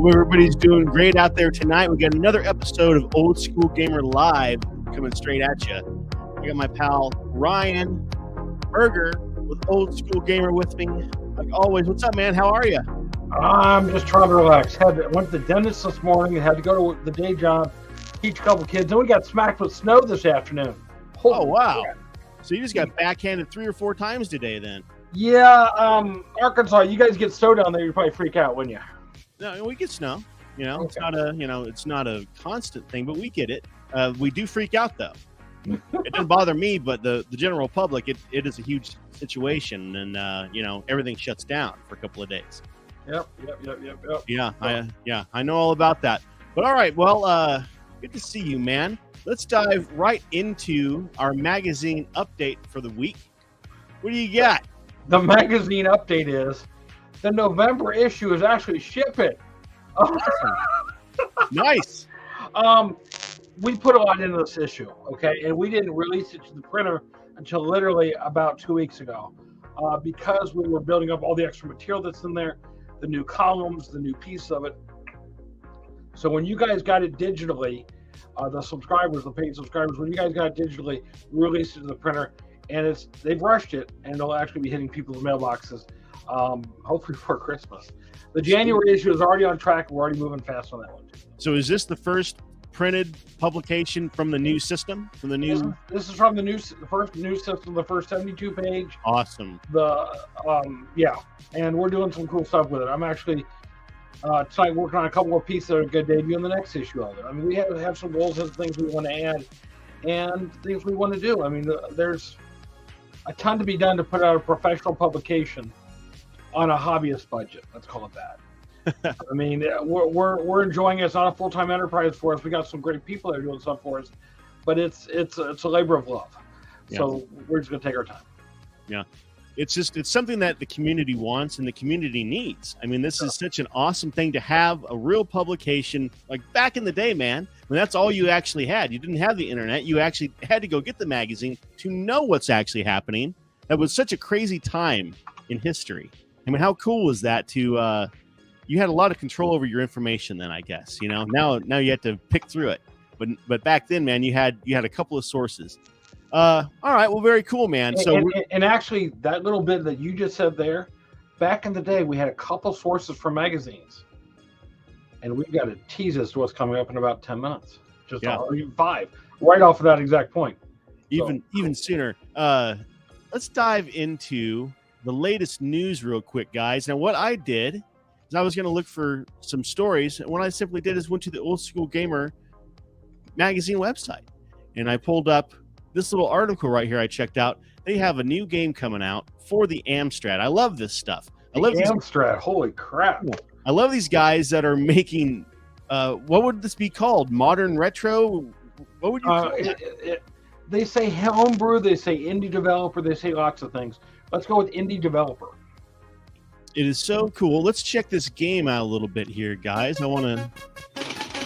Hope everybody's doing great out there tonight. We got another episode of Old School Gamer Live coming straight at you. I got my pal Ryan Berger with Old School Gamer with me. Like always, what's up, man? How are you? I'm just trying to relax. Went to the dentist this morning. Had to go to the day job, teach a couple kids. Then we got smacked with snow this afternoon. Holy wow! Crap. So you just got backhanded 3 or 4 times today, then? Yeah, Arkansas. You guys get snow down there, you'd probably freak out, wouldn't you? No, we get snow. You know, okay. It's not a constant thing, but we get it. We do freak out though. It doesn't bother me, but the general public, it is a huge situation, and everything shuts down for a couple of days. Yep. Yeah, I know all about that. But all right, well, good to see you, man. Let's dive right into our magazine update for the week. What do you got? The magazine update is the November issue is actually shipping. Awesome. Nice. We put a lot into this issue, okay, and we didn't release it to the printer until literally about 2 weeks ago, because we were building up all the extra material that's in there, the new columns, the new piece of it. So when you guys got it digitally, the subscribers, the paid subscribers, when you guys got it digitally, we released it to the printer, and they've rushed it, and it'll actually be hitting people's mailboxes, hopefully before Christmas. The January issue is already on track. We're already moving fast on that one. So is this the first printed publication from the new system? From the new? This is from the first new system, the first 72 page. Awesome. And we're doing some cool stuff with it. I'm actually tonight working on a couple more pieces that are going to debut in the next issue of it. I mean, we have some goals and things we want to add and things we want to do. I mean, there's a ton to be done to put out a professional publication on a hobbyist budget. Let's call it that. I mean, we're enjoying it. It's not a full-time enterprise for us. We got some great people that are doing stuff for us, but it's a labor of love. Yeah. So we're just going to take our time. Yeah. It's something that the community wants and the community needs. I mean, this is such an awesome thing to have a real publication. Like back in the day, man, when that's all you actually had. You didn't have the internet. You actually had to go get the magazine to know what's actually happening. That was such a crazy time in history. I mean, how cool was that to you had a lot of control over your information then, I guess. Now you have to pick through it. But back then, man, you had a couple of sources. All right, well, very cool, man. And actually, that little bit that you just said there, back in the day, we had a couple sources for magazines, and we've got to tease as to what's coming up in about 10 minutes, or even 5, right off of that exact point. Even sooner. Let's dive into the latest news real quick, guys. Now, what I did is I was going to look for some stories, and what I simply did is went to the Old School Gamer magazine website, and I pulled up this little article right here I checked out. They have a new game coming out for the Amstrad. I love this stuff. I love Amstrad. Holy crap. I love these guys that are making, what would this be called? Modern retro? What would you call it? They say homebrew, they say indie developer, they say lots of things. Let's go with indie developer. It is so cool. Let's check this game out a little bit here, guys. I want to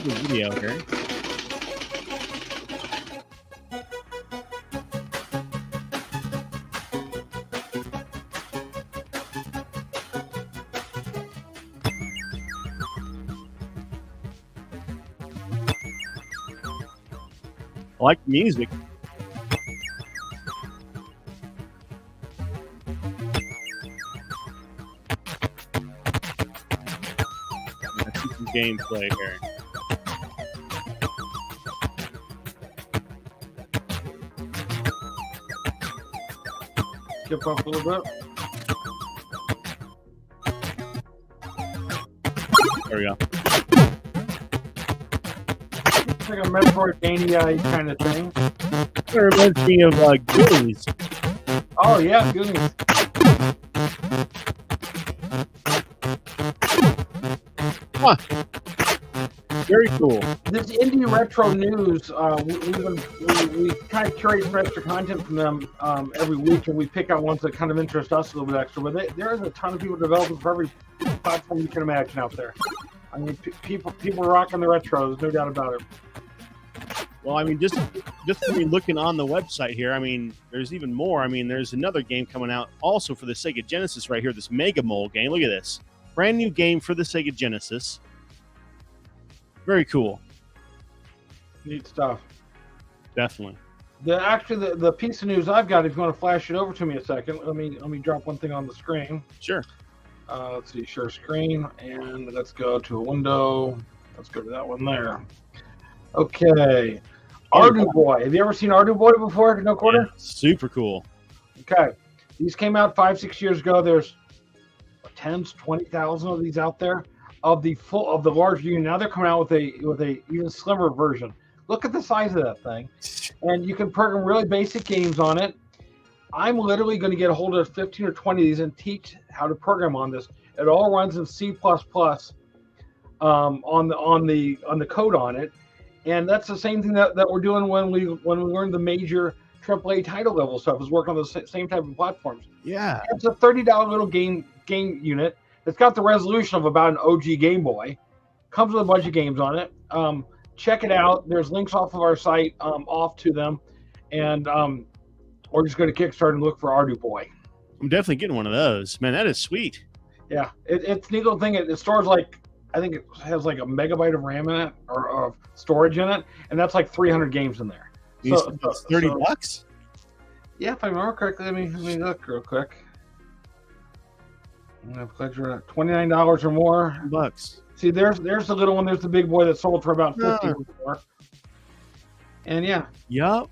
do a video here. I like the music. Let's see some gameplay here. Skip up a little bit. There we go. It's like a Metroidvania kind of thing. It reminds me of Goonies. Oh, yeah, Goonies. Huh. Very cool. This indie retro news, we kind of curate some extra content from them every week, and we pick out ones that kind of interest us a little bit extra. But there is a ton of people developing for every platform you can imagine out there. I mean, people are rocking the retros, no doubt about it. Well, I mean, just from me looking on the website here, I mean, there's even more. I mean, there's another game coming out also for the Sega Genesis right here, this Mega Mole game. Look at this. Brand new game for the Sega Genesis. Very cool. Neat stuff. Definitely. The piece of news I've got, if you want to flash it over to me a second, let me drop one thing on the screen. Sure. Let's see, share screen, and let's go to a window. Let's go to that one there. Okay. Ardu Boy. Have you ever seen Ardu Boy before? No Quarter? Yeah, super cool. Okay. These came out 5-6 years ago. There's 20,000 of these out there of the large unit. Now they're coming out with a even slimmer version. Look at the size of that thing. And you can program really basic games on it. I'm literally going to get a hold of 15 or 20 of these and teach how to program on this. It all runs in C++ on the code on it, and that's the same thing that we're doing when we learn the major AAA title level stuff. Is work on the same type of platforms. Yeah, it's a $30 little game unit. It's got the resolution of about an OG Game Boy. Comes with a bunch of games on it. Check it out. There's links off of our site off to them, and or just go to Kickstarter and look for Ardu Boy. I'm definitely getting one of those. Man, that is sweet. Yeah, it's a neat little thing. It stores I think it has like a megabyte of RAM in it or of storage in it, and that's like 300 games in there. So it's $30. Yeah, if I remember correctly, let me look real quick. $29 or more. $bucks. See, there's the little one. There's the big boy that sold for about 50 before. And yeah. Yup.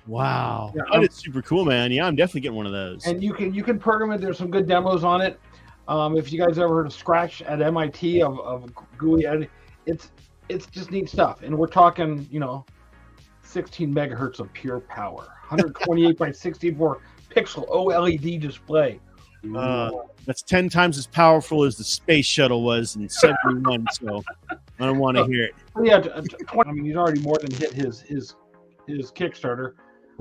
Wow. Yeah, that is super cool, man. Yeah, I'm definitely getting one of those. And you can program it. There's some good demos on it. If you guys ever heard of Scratch at MIT of GUI editing, it's just neat stuff. And we're talking, 16 megahertz of pure power, 128 by 64 pixel OLED display. That's 10 times as powerful as the space shuttle was in 71. So I don't want to hear it. Yeah, 20. I mean, he's already more than hit his Kickstarter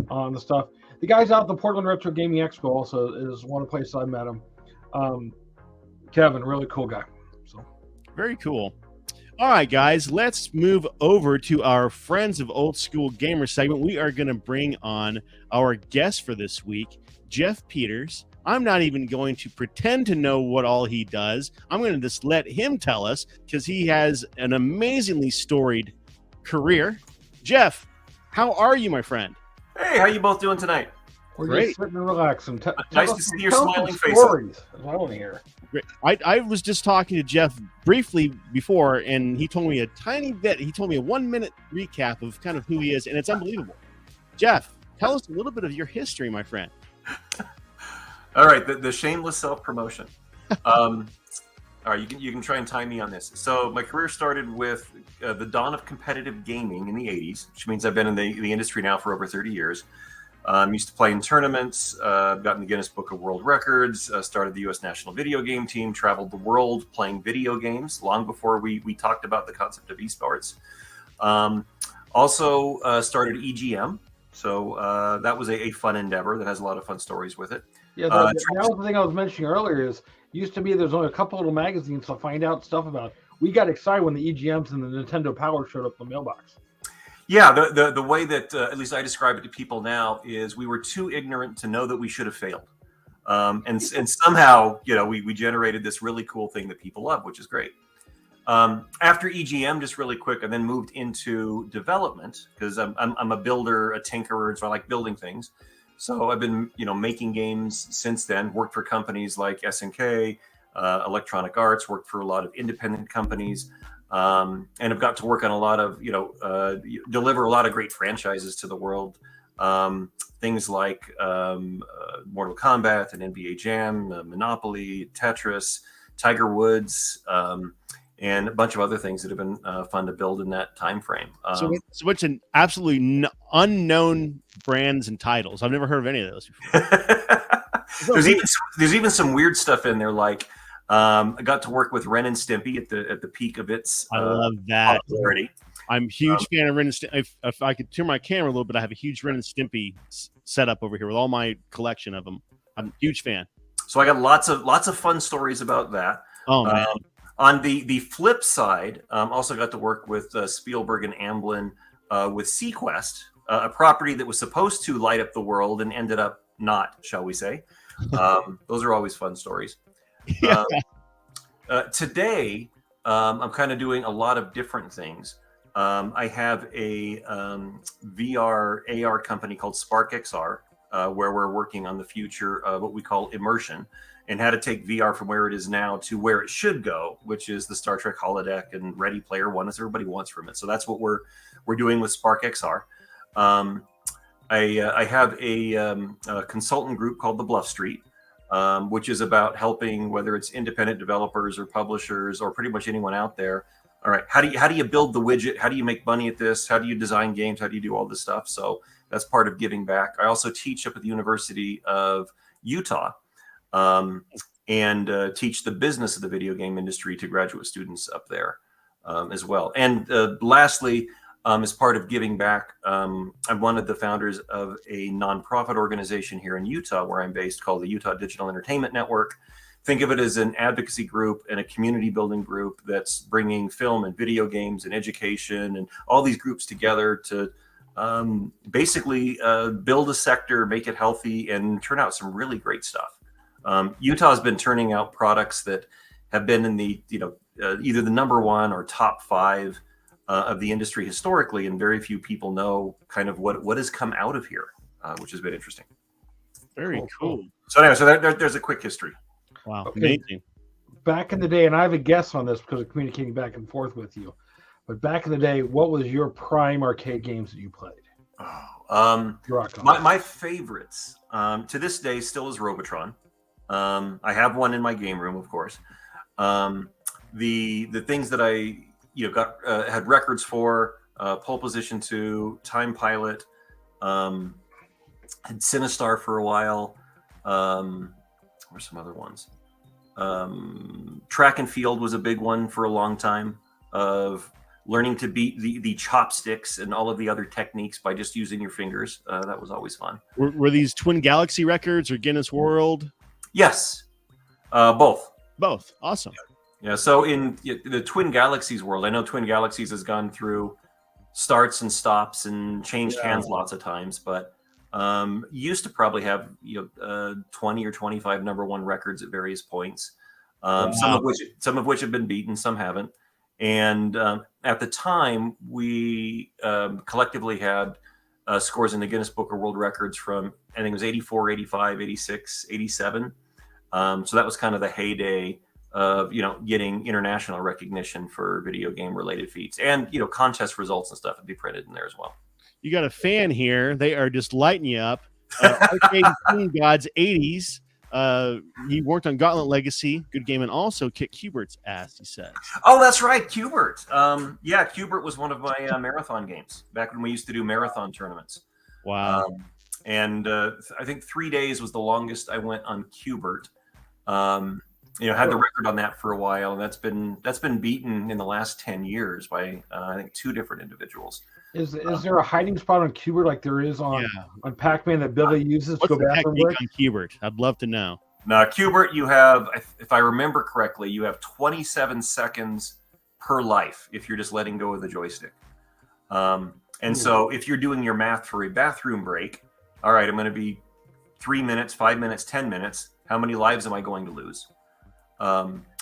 on the stuff. The guys out at the Portland Retro Gaming Expo also is one of the places I met him. Kevin, really cool guy. So very cool. All right, guys, let's move over to our Friends of Old School Gamer segment. We are going to bring on our guest for this week, Jeff Peters. I'm not even going to pretend to know what all he does. I'm going to just let him tell us because he has an amazingly storied career. Jeff, how are you, my friend? Hey, how you both doing tonight? We're great. Just sitting and relaxing. Nice to see your smiling face. Stories. I want to hear. Great. I was just talking to Jeff briefly before, and he told me a tiny bit. He told me a 1-minute recap of kind of who he is, and it's unbelievable. Jeff, tell us a little bit of your history, my friend. All right, the shameless self-promotion. All right, you can try and time me on this. So my career started with the dawn of competitive gaming in the 80s, which means I've been in the industry now for over 30 years. Used to play in tournaments, got in the Guinness Book of World Records, started the U.S. National Video Game Team, traveled the world playing video games long before we talked about the concept of esports. Also started EGM, so that was a fun endeavor that has a lot of fun stories with it. Yeah, that was the thing I was mentioning earlier is used to be there's only a couple little magazines to find out stuff about. We got excited when the EGMs and the Nintendo Power showed up in the mailbox. Yeah, the way that at least I describe it to people now is we were too ignorant to know that we should have failed, and somehow we generated this really cool thing that people love, which is great. After EGM, just really quick, I then moved into development because I'm a builder, a tinkerer, so I like building things. So I've been making games since then. Worked for companies like SNK, Electronic Arts. Worked for a lot of independent companies. And I've got to work on a lot of, deliver a lot of great franchises to the world. Things like Mortal Kombat and NBA Jam, Monopoly, Tetris, Tiger Woods, and a bunch of other things that have been fun to build in that time frame. So what's an absolutely unknown brands and titles? I've never heard of any of those before. there's even some weird stuff in there, like I got to work with Ren and Stimpy at the peak of its I love that popularity. I'm a huge fan of Ren and Stimpy. If I could turn my camera a little bit, I have a huge Ren and Stimpy setup over here with all my collection of them. I'm a huge fan. So I got lots of fun stories about that. Oh man. On the flip side, also got to work with Spielberg and Amblin with Sequest, a property that was supposed to light up the world and ended up not, shall we say. Those are always fun stories. Yeah. Today, I'm kind of doing a lot of different things. I have a VR AR company called Spark XR, where we're working on the future of what we call immersion and how to take VR from where it is now to where it should go, which is the Star Trek holodeck and Ready Player One, as everybody wants from it. So that's what we're doing with Spark XR. I have a consultant group called the Bluff Street, which is about helping, whether it's independent developers or publishers or pretty much anyone out there. All right, how do you build the widget? How do you make money at this? How do you design games? How do you do all this stuff? So that's part of giving back. I also teach up at the University of Utah, and teach the business of the video game industry to graduate students up there as well. And lastly, as part of giving back, I'm one of the founders of a nonprofit organization here in Utah, where I'm based, called the Utah Digital Entertainment Network. Think of it as an advocacy group and a community building group that's bringing film and video games and education and all these groups together to basically build a sector, make it healthy, and turn out some really great stuff. Utah has been turning out products that have been in the, either the number one or top five of the industry historically, and very few people know kind of what has come out of here, which has been interesting. Very cool. So anyway, so there's a quick history. Wow, Okay. amazing. Back in the day, and I have a guess on this because of communicating back and forth with you, but back in the day, what was your prime arcade games that you played? My favorites to this day still is Robotron. I have one in my game room, of course. The things that I got had records for, Pole Position 2, Time Pilot, had Sinistar for a while. Or some other ones. Track and Field was a big one for a long time, of learning to beat the chopsticks and all of the other techniques by just using your fingers. That was always fun. Were these Twin Galaxy records or Guinness World? Yes, both. Both. Awesome. Yeah. So in the Twin Galaxies world, I know Twin Galaxies has gone through starts and stops and changed hands lots of times, but used to probably have 20 or 25 number one records at various points. Some of which have been beaten, some haven't. And at the time, we collectively had scores in the Guinness Book of World Records from, I think it was 84, 85, 86, 87. So that was kind of the heyday of getting international recognition for video game related feats, and contest results and stuff would be printed in there as well. You got a fan here. They are just lighting you up. Arcade King Gods 80s. He worked on Gauntlet Legacy, good game, and also kicked Cubert's ass, he says. Oh, that's right, Cubert. Yeah, Cubert was one of my marathon games back when we used to do marathon tournaments. Wow. And I think 3 days was the longest I went on Cubert. Had the record on that for a while, and that's been beaten in the last 10 years by I think 2 different individuals. Is there a hiding spot on Cubert like there is on Pac-Man that Billy uses to go bathroom break? On Cubert? I'd love to know. Now, Cubert, you have, if I remember correctly, you have 27 seconds per life if you're just letting go of the joystick. So if you're doing your math for a bathroom break, all right, I'm going to be 3 minutes, 5 minutes, 10 minutes. How many lives am I going to lose?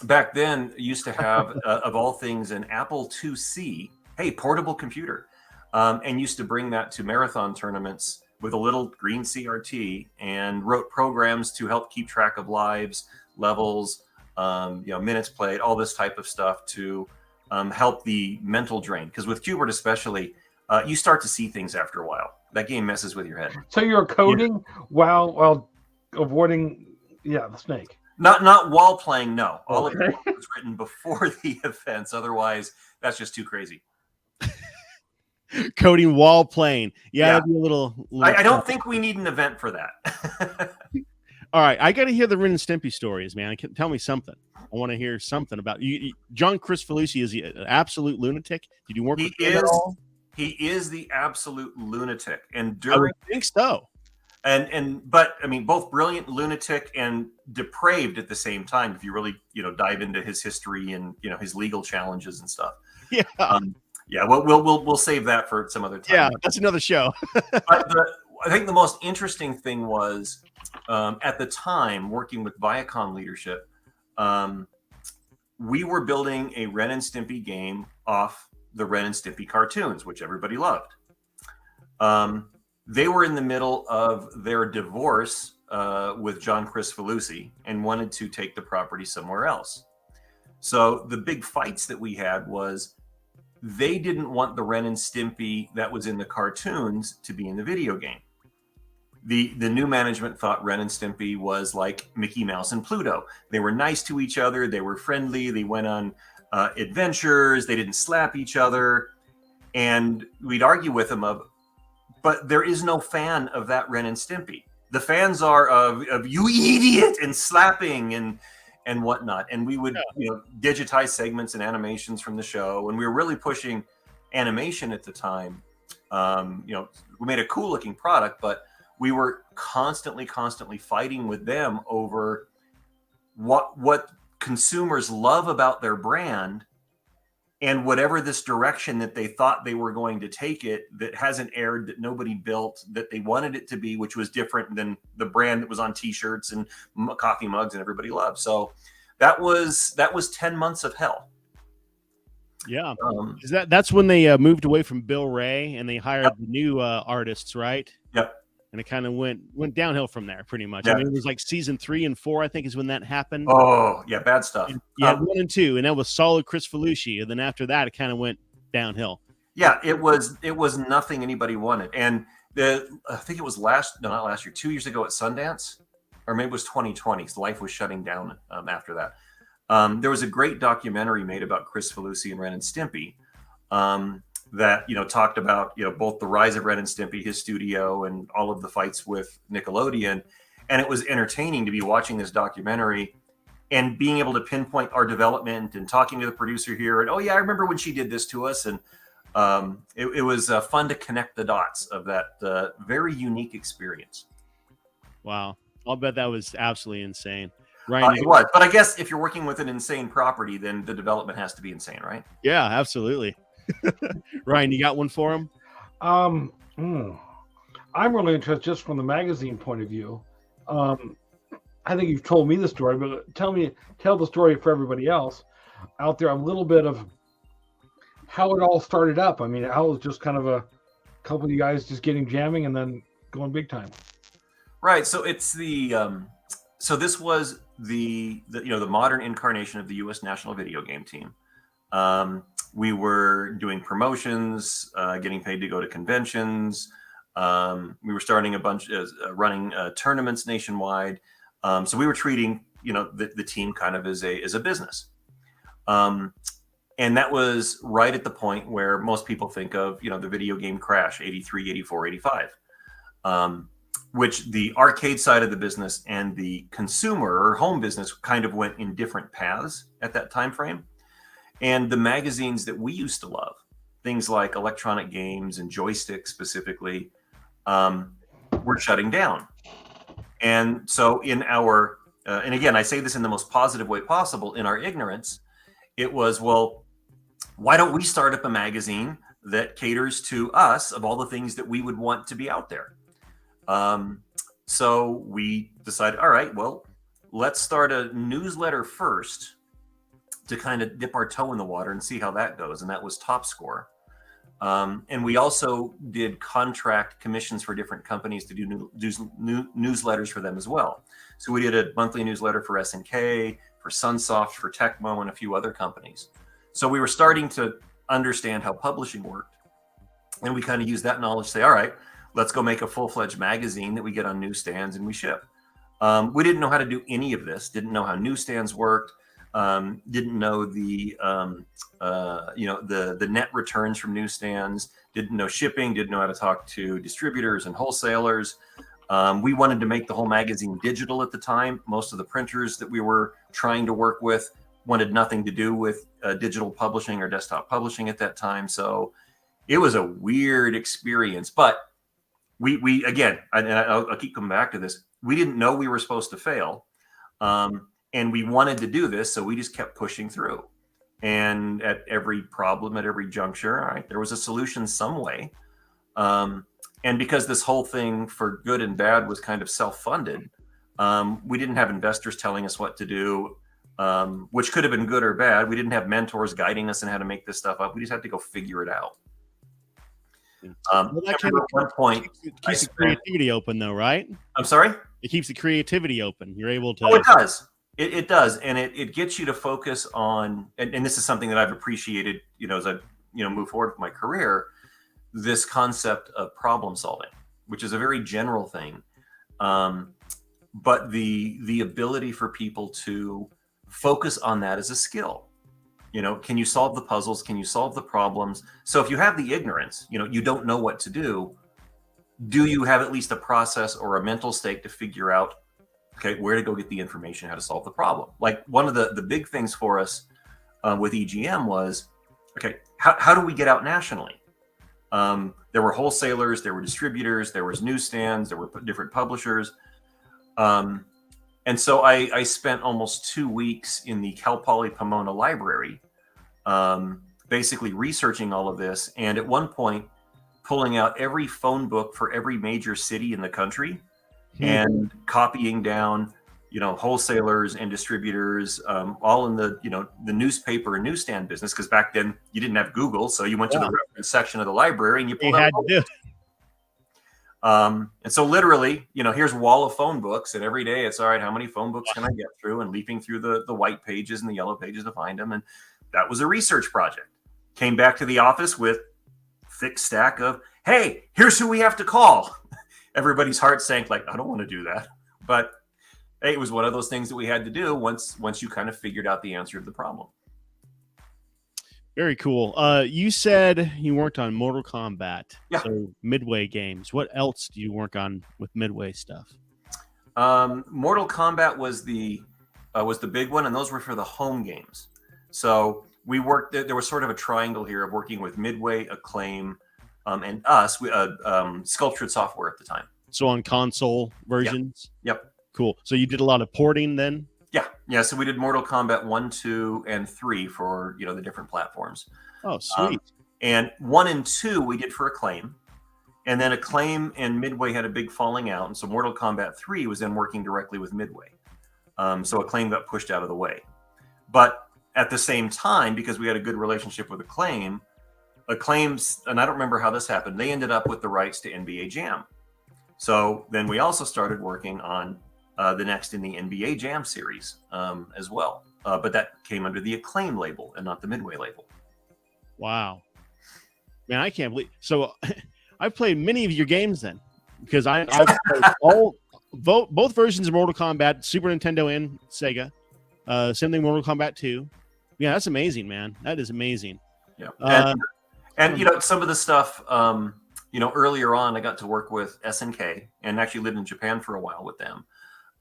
Back then, used to have, of all things, an Apple IIc, portable computer, and used to bring that to marathon tournaments with a little green CRT, and wrote programs to help keep track of lives, levels, minutes played, all this type of stuff to help the mental drain. Because with Cubert especially, you start to see things after a while. That game messes with your head. So you're coding while avoiding, the snake. Not while playing, no. All of it was written before the events. Otherwise, that's just too crazy. Coding while playing. Yeah. That'd be a little I don't think we need an event for that. All right. I got to hear the Ren and Stimpy stories, man. Tell me something. I want to hear something about you. John Chris Felucci, is he an absolute lunatic? Did you work with him at all? He is the absolute lunatic. And I would think so. But I mean, both brilliant, lunatic, and depraved at the same time. If you really, dive into his history and his legal challenges and stuff. Yeah. We'll save that for some other time. Yeah, that's another show. But I think the most interesting thing was at the time working with Viacom leadership. we were building a Ren and Stimpy game off the Ren and Stimpy cartoons, which everybody loved. They were in the middle of their divorce with John Chris and wanted to take the property somewhere else. So the big fights that we had was they didn't want the Ren and Stimpy that was in the cartoons to be in the video game. The new management thought Ren and Stimpy was like Mickey Mouse and Pluto. They were nice to each other. They were friendly. They went on adventures. They didn't slap each other. And we'd argue with them but there is no fan of that Ren and Stimpy. The fans are of you idiot and slapping and whatnot. And we would digitize segments and animations from the show. And we were really pushing animation at the time. We made a cool looking product, but we were constantly fighting with them over what consumers love about their brand, and whatever this direction that they thought they were going to take it, that hasn't aired, that nobody built, that they wanted it to be, which was different than the brand that was on T-shirts and coffee mugs and everybody loved. So that was 10 months of hell. Yeah, that's when they moved away from Bill Ray and they hired the new artists, right? Yep. And it kind of went downhill from there, pretty much. Yep. I mean, it was like season 3 and 4, I think, is when that happened. Oh, yeah, bad stuff. And, 1 and 2, and that was solid Chris Felucci. And then after that, it kind of went downhill. Yeah, it was nothing anybody wanted. And I think it was 2 years ago at Sundance, or maybe it was 2020. So life was shutting down after that. There was a great documentary made about Chris Felucci and Ren and Stimpy. That talked about both the rise of Ren and Stimpy, his studio, and all of the fights with Nickelodeon, and it was entertaining to be watching this documentary and being able to pinpoint our development and talking to the producer here, and I remember when she did this to us, and it was fun to connect the dots of that very unique experience. Wow, I'll bet that was absolutely insane. Ryan, it was, but I guess if you're working with an insane property, then the development has to be insane, right? Yeah, absolutely. Ryan, you got one for him? I'm really interested just from the magazine point of view. I think you've told me the story, but tell the story for everybody else out there. A little bit of how it all started up. I mean, how it was just kind of a couple of you guys just getting jamming and then going big time. Right. So it's this was the modern incarnation of the U.S. national video game team. We were doing promotions, getting paid to go to conventions. We were starting running tournaments nationwide. So we were treating, the team kind of as a business. And that was right at the point where most people think of, the video game crash, 83, 84, 85, which the arcade side of the business and the consumer or home business kind of went in different paths at that time frame. And the magazines that we used to love, things like Electronic Games and Joystick specifically, were shutting down. And so in our, and again, I say this in the most positive way possible, in our ignorance, it was, well, why don't we start up a magazine that caters to us of all the things that we would want to be out there? So we decided, all right, well, let's start a newsletter first to kind of dip our toe in the water and see how that goes. And that was Top Score. And we also did contract commissions for different companies to do newsletters for them as well. So we did a monthly newsletter for SNK, for Sunsoft, for Tecmo, and a few other companies. So we were starting to understand how publishing worked. And we kind of used that knowledge to say, all right, let's go make a full-fledged magazine that we get on newsstands and we ship. We didn't know how to do any of this, didn't know how newsstands worked. Didn't know the net returns from newsstands, didn't know shipping, didn't know how to talk to distributors and wholesalers. We wanted to make the whole magazine digital at the time. Most of the printers that we were trying to work with wanted nothing to do with digital publishing or desktop publishing at that time. So it was a weird experience, but we again, and I'll keep coming back to this. We didn't know we were supposed to fail. And we wanted to do this, so we just kept pushing through. And at every problem, at every juncture, all right, there was a solution some way. And because this whole thing, for good and bad, was kind of self-funded, we didn't have investors telling us what to do. which could have been good or bad. We didn't have mentors guiding us in how to make this stuff up. We just had to go figure it out. Well, that at one point, keeps the creativity open, though, right? I'm sorry? It keeps the creativity open. You're able to. Oh, it does. It does, and it gets you to focus on. And this is something that I've appreciated, as I move forward with my career. This concept of problem solving, which is a very general thing, but the ability for people to focus on that as a skill. Can you solve the puzzles? Can you solve the problems? So if you have the ignorance, you don't know what to do. Do you have at least a process or a mental state to figure out, okay, where to go get the information, how to solve the problem? Like one of the big things for us with EGM was, okay, how do we get out nationally? There were wholesalers, there were distributors, there was newsstands, there were different publishers. And so I spent almost 2 weeks in the Cal Poly Pomona library, basically researching all of this. And at one point, pulling out every phone book for every major city in the country and copying down, wholesalers and distributors, all in the newspaper and newsstand business. Because back then you didn't have Google. So you went to the reference section of the library and you pulled out. And so literally, here's a wall of phone books, and every day it's all right. How many phone books can I get through? And leaping through the white pages and the yellow pages to find them. And that was a research project. Came back to the office with thick stack of, hey, here's who we have to call. Everybody's heart sank like, I don't want to do that. But hey, it was one of those things that we had to do once you kind of figured out the answer to the problem. Very cool. You said you worked on Mortal Kombat. Yeah. So Midway games. What else do you work on with Midway stuff? Mortal Kombat was the big one, and those were for the home games. So we worked. There was sort of a triangle here of working with Midway, Acclaim, and us. Sculptured Software at the time. So on console versions. Yep. Cool. So you did a lot of porting then. Yeah. So we did Mortal Kombat 1, 2, and 3 for the different platforms. Oh, sweet. And 1 and 2 we did for Acclaim, and then Acclaim and Midway had a big falling out, and so Mortal Kombat 3 was then working directly with Midway. So Acclaim got pushed out of the way, but at the same time, because we had a good relationship with Acclaim's, and I don't remember how this happened, they ended up with the rights to NBA Jam. So then we also started working on the next in the NBA Jam series as well. But that came under the Acclaim label and not the Midway label. Wow. Man, I can't believe. So I've played many of your games then, because I've played both versions of Mortal Kombat, Super Nintendo and Sega. Same thing, Mortal Kombat 2. Yeah, that's amazing, man. That is amazing. Yeah. And some of the stuff, earlier on, I got to work with SNK and actually lived in Japan for a while with them.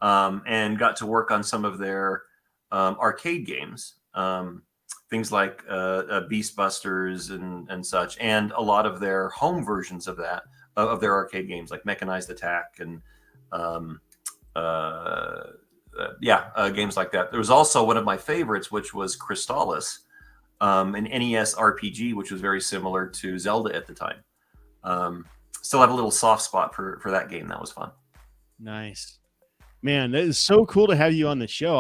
And got to work on some of their arcade games, things like Beast Busters and such, and a lot of their home versions of that, of their arcade games like Mechanized Attack and games like that. There was also one of my favorites, which was Crystallis, an NES RPG, which was very similar to Zelda at the time. Still have a little soft spot for that game. That was fun. Nice. Man, that is so cool to have you on the show.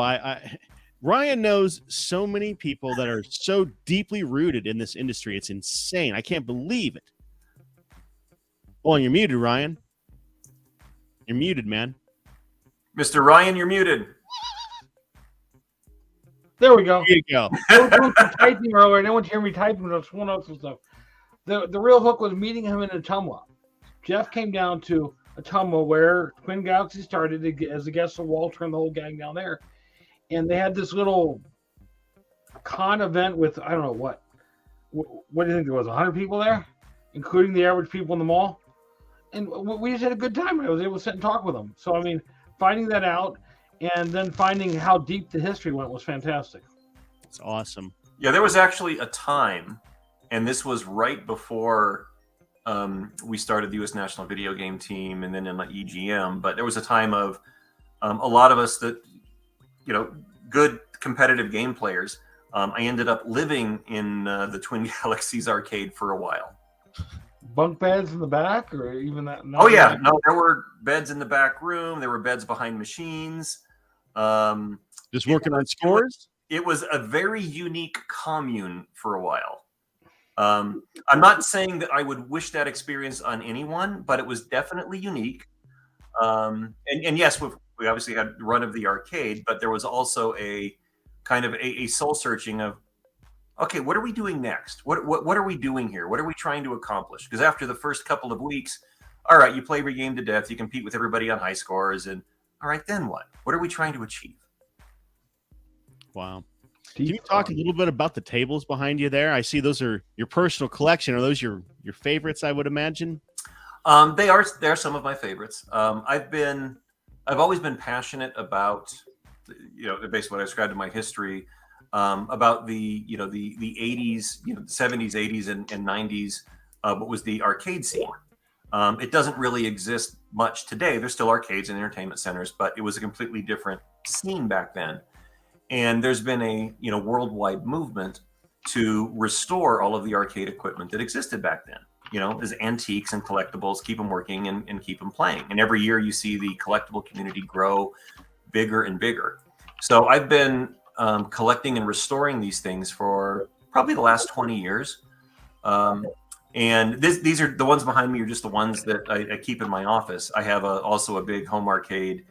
Ryan knows so many people that are so deeply rooted in this industry. It's insane. I can't believe it. Oh, and you're muted, Ryan. You're muted, man. Mr. Ryan, you're muted. There we go. There you go. I was typing earlier. No one's hearing me typing. I was one of those stuff. The real hook was meeting him in Ottumwa. Jeff came down to Ottumwa, where Twin Galaxy started as a guest of Walter and the whole gang down there. And they had this little con event with, I don't know what do you think there was, 100 people there, including the average people in the mall? And we just had a good time. I was able to sit and talk with them. So, I mean, finding that out and then finding how deep the history went was fantastic. It's awesome. Yeah, there was actually a time, and this was right before we started the U.S. National Video Game Team and then in the EGM, but there was a time of a lot of us that, good competitive game players. I ended up living in the Twin Galaxies arcade for a while. Bunk beds in the back, or even that? No, there were beds in the back room. There were beds behind machines. Just working on scores? It was a very unique commune for a while. I'm not saying that I would wish that experience on anyone, but it was definitely unique. And yes, we obviously had the run of the arcade, but there was also a kind of a soul searching of, okay, what are we doing next? What are we doing here? What are we trying to accomplish? Because after the first couple of weeks, all right, you play every game to death, you compete with everybody on high scores, and all right, then what? What are we trying to achieve? Wow. Can you talk a little bit about the tables behind you there? I see those are your personal collection. Are those your favorites, I would imagine? They're some of my favorites. I've always been passionate about, basically what I described in my history, about the 80s, 70s, 80s, and 90s, what was the arcade scene. It doesn't really exist much today. There's still arcades and entertainment centers, but it was a completely different scene back then. And there's been a worldwide movement to restore all of the arcade equipment that existed back then. As antiques and collectibles, keep them working and keep them playing. And every year you see the collectible community grow bigger and bigger. So I've been collecting and restoring these things for probably the last 20 years. And these are the ones behind me are just the ones that I keep in my office. I have also a big home arcade,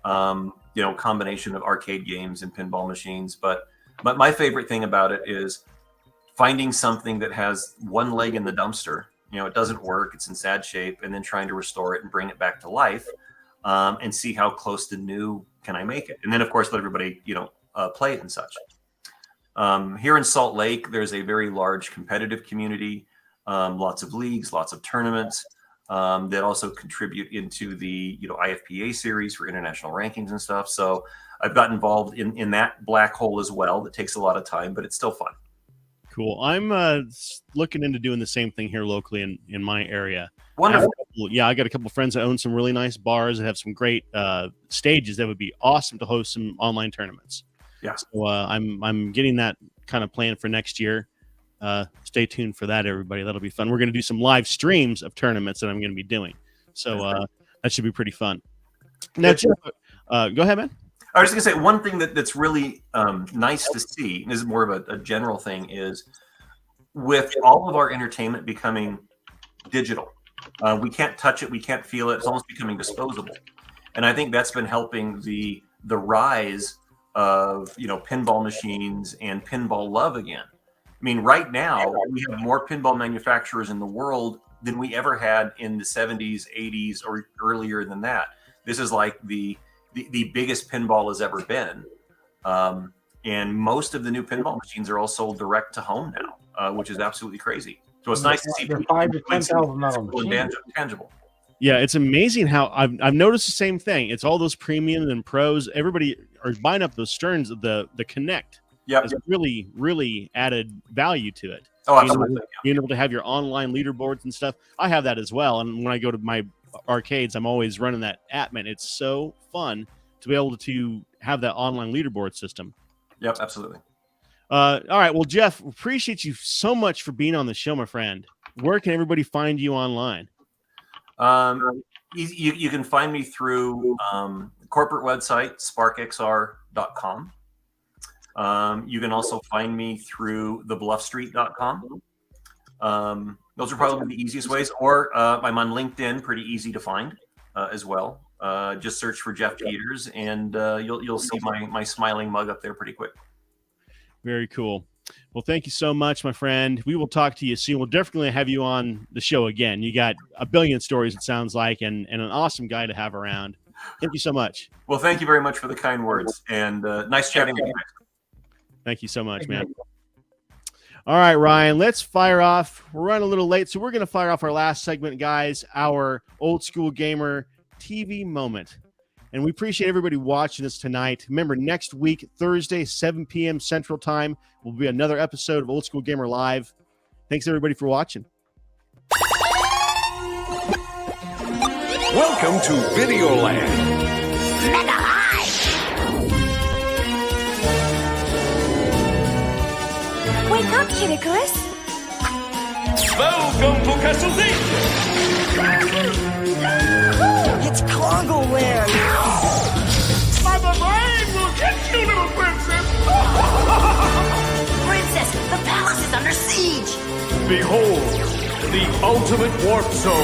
combination of arcade games and pinball machines. But my favorite thing about it is finding something that has one leg in the dumpster. It doesn't work, it's in sad shape, and then trying to restore it and bring it back to life, and see how close to new can I make it. And then, of course, let everybody, play it and such. Here in Salt Lake, there's a very large competitive community, lots of leagues, lots of tournaments that also contribute into the IFPA series for international rankings and stuff. So I've gotten involved in that black hole as well. That takes a lot of time, but it's still fun. Cool. I'm looking into doing the same thing here locally in my area. Wonderful. I got a couple of friends that own some really nice bars that have some great stages that would be awesome to host some online tournaments. Yeah. So I'm getting that kind of planned for next year. Stay tuned for that, everybody. That'll be fun. We're going to do some live streams of tournaments that I'm going to be doing. So that should be pretty fun. Now, Jeff, go ahead, man. I was just going to say one thing that's really nice to see, and this is more of a general thing, is with all of our entertainment becoming digital, we can't touch it, we can't feel it. It's almost becoming disposable, and I think that's been helping the rise of pinball machines and pinball love again. I mean, right now we have more pinball manufacturers in the world than we ever had in the 70s, 80s, or earlier than that. This is like the biggest pinball has ever been. And most of the new pinball machines are all sold direct to home now, which is absolutely crazy. So it's nice to see people $5,000 to $10,000 tangible. Yeah, it's amazing how I've noticed the same thing. It's all those premium and pros. Everybody are buying up those Stearns. The Connect has really, really added value to it. Oh, absolutely. Being able to have your online leaderboards and stuff. I have that as well. And when I go to my arcades, I'm always running that app, man. It's so fun to be able to have that online leaderboard system. Yep, absolutely. All right. Well, Jeff, appreciate you so much for being on the show, my friend. Where can everybody find you online? You can find me through corporate website, sparkxr.com. You can also find me through thebluffstreet.com. Those are probably the easiest ways. Or I'm on LinkedIn, pretty easy to find as well. Just search for Jeff Peters, and you'll see my smiling mug up there pretty quick. Very cool. Well, thank you so much, my friend. We will talk to you soon. We'll definitely have you on the show again. You got a billion stories, it sounds like, and an awesome guy to have around. Thank you so much. Well, thank you very much for the kind words, and nice chatting with you. Thank you so much, man. All right, Ryan, let's fire off. We're running a little late, so we're going to fire off our last segment, guys, our Old School Gamer TV moment. And we appreciate everybody watching this tonight. Remember, next week, Thursday, 7 p.m. Central Time, will be another episode of Old School Gamer Live. Thanks, everybody, for watching. Welcome to Videoland. Mega High! Wake up, Kitticorus. Welcome to Castlevania. It's Congo Land. Mother Brain will get you, little Behold, the ultimate warp zone.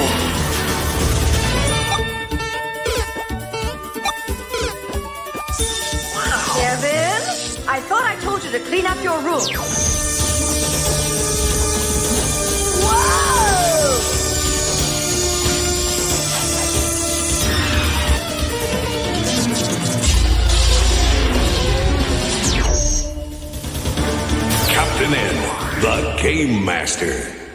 Kevin, I thought I told you to clean up your room. Whoa! Captain N, the Game Master.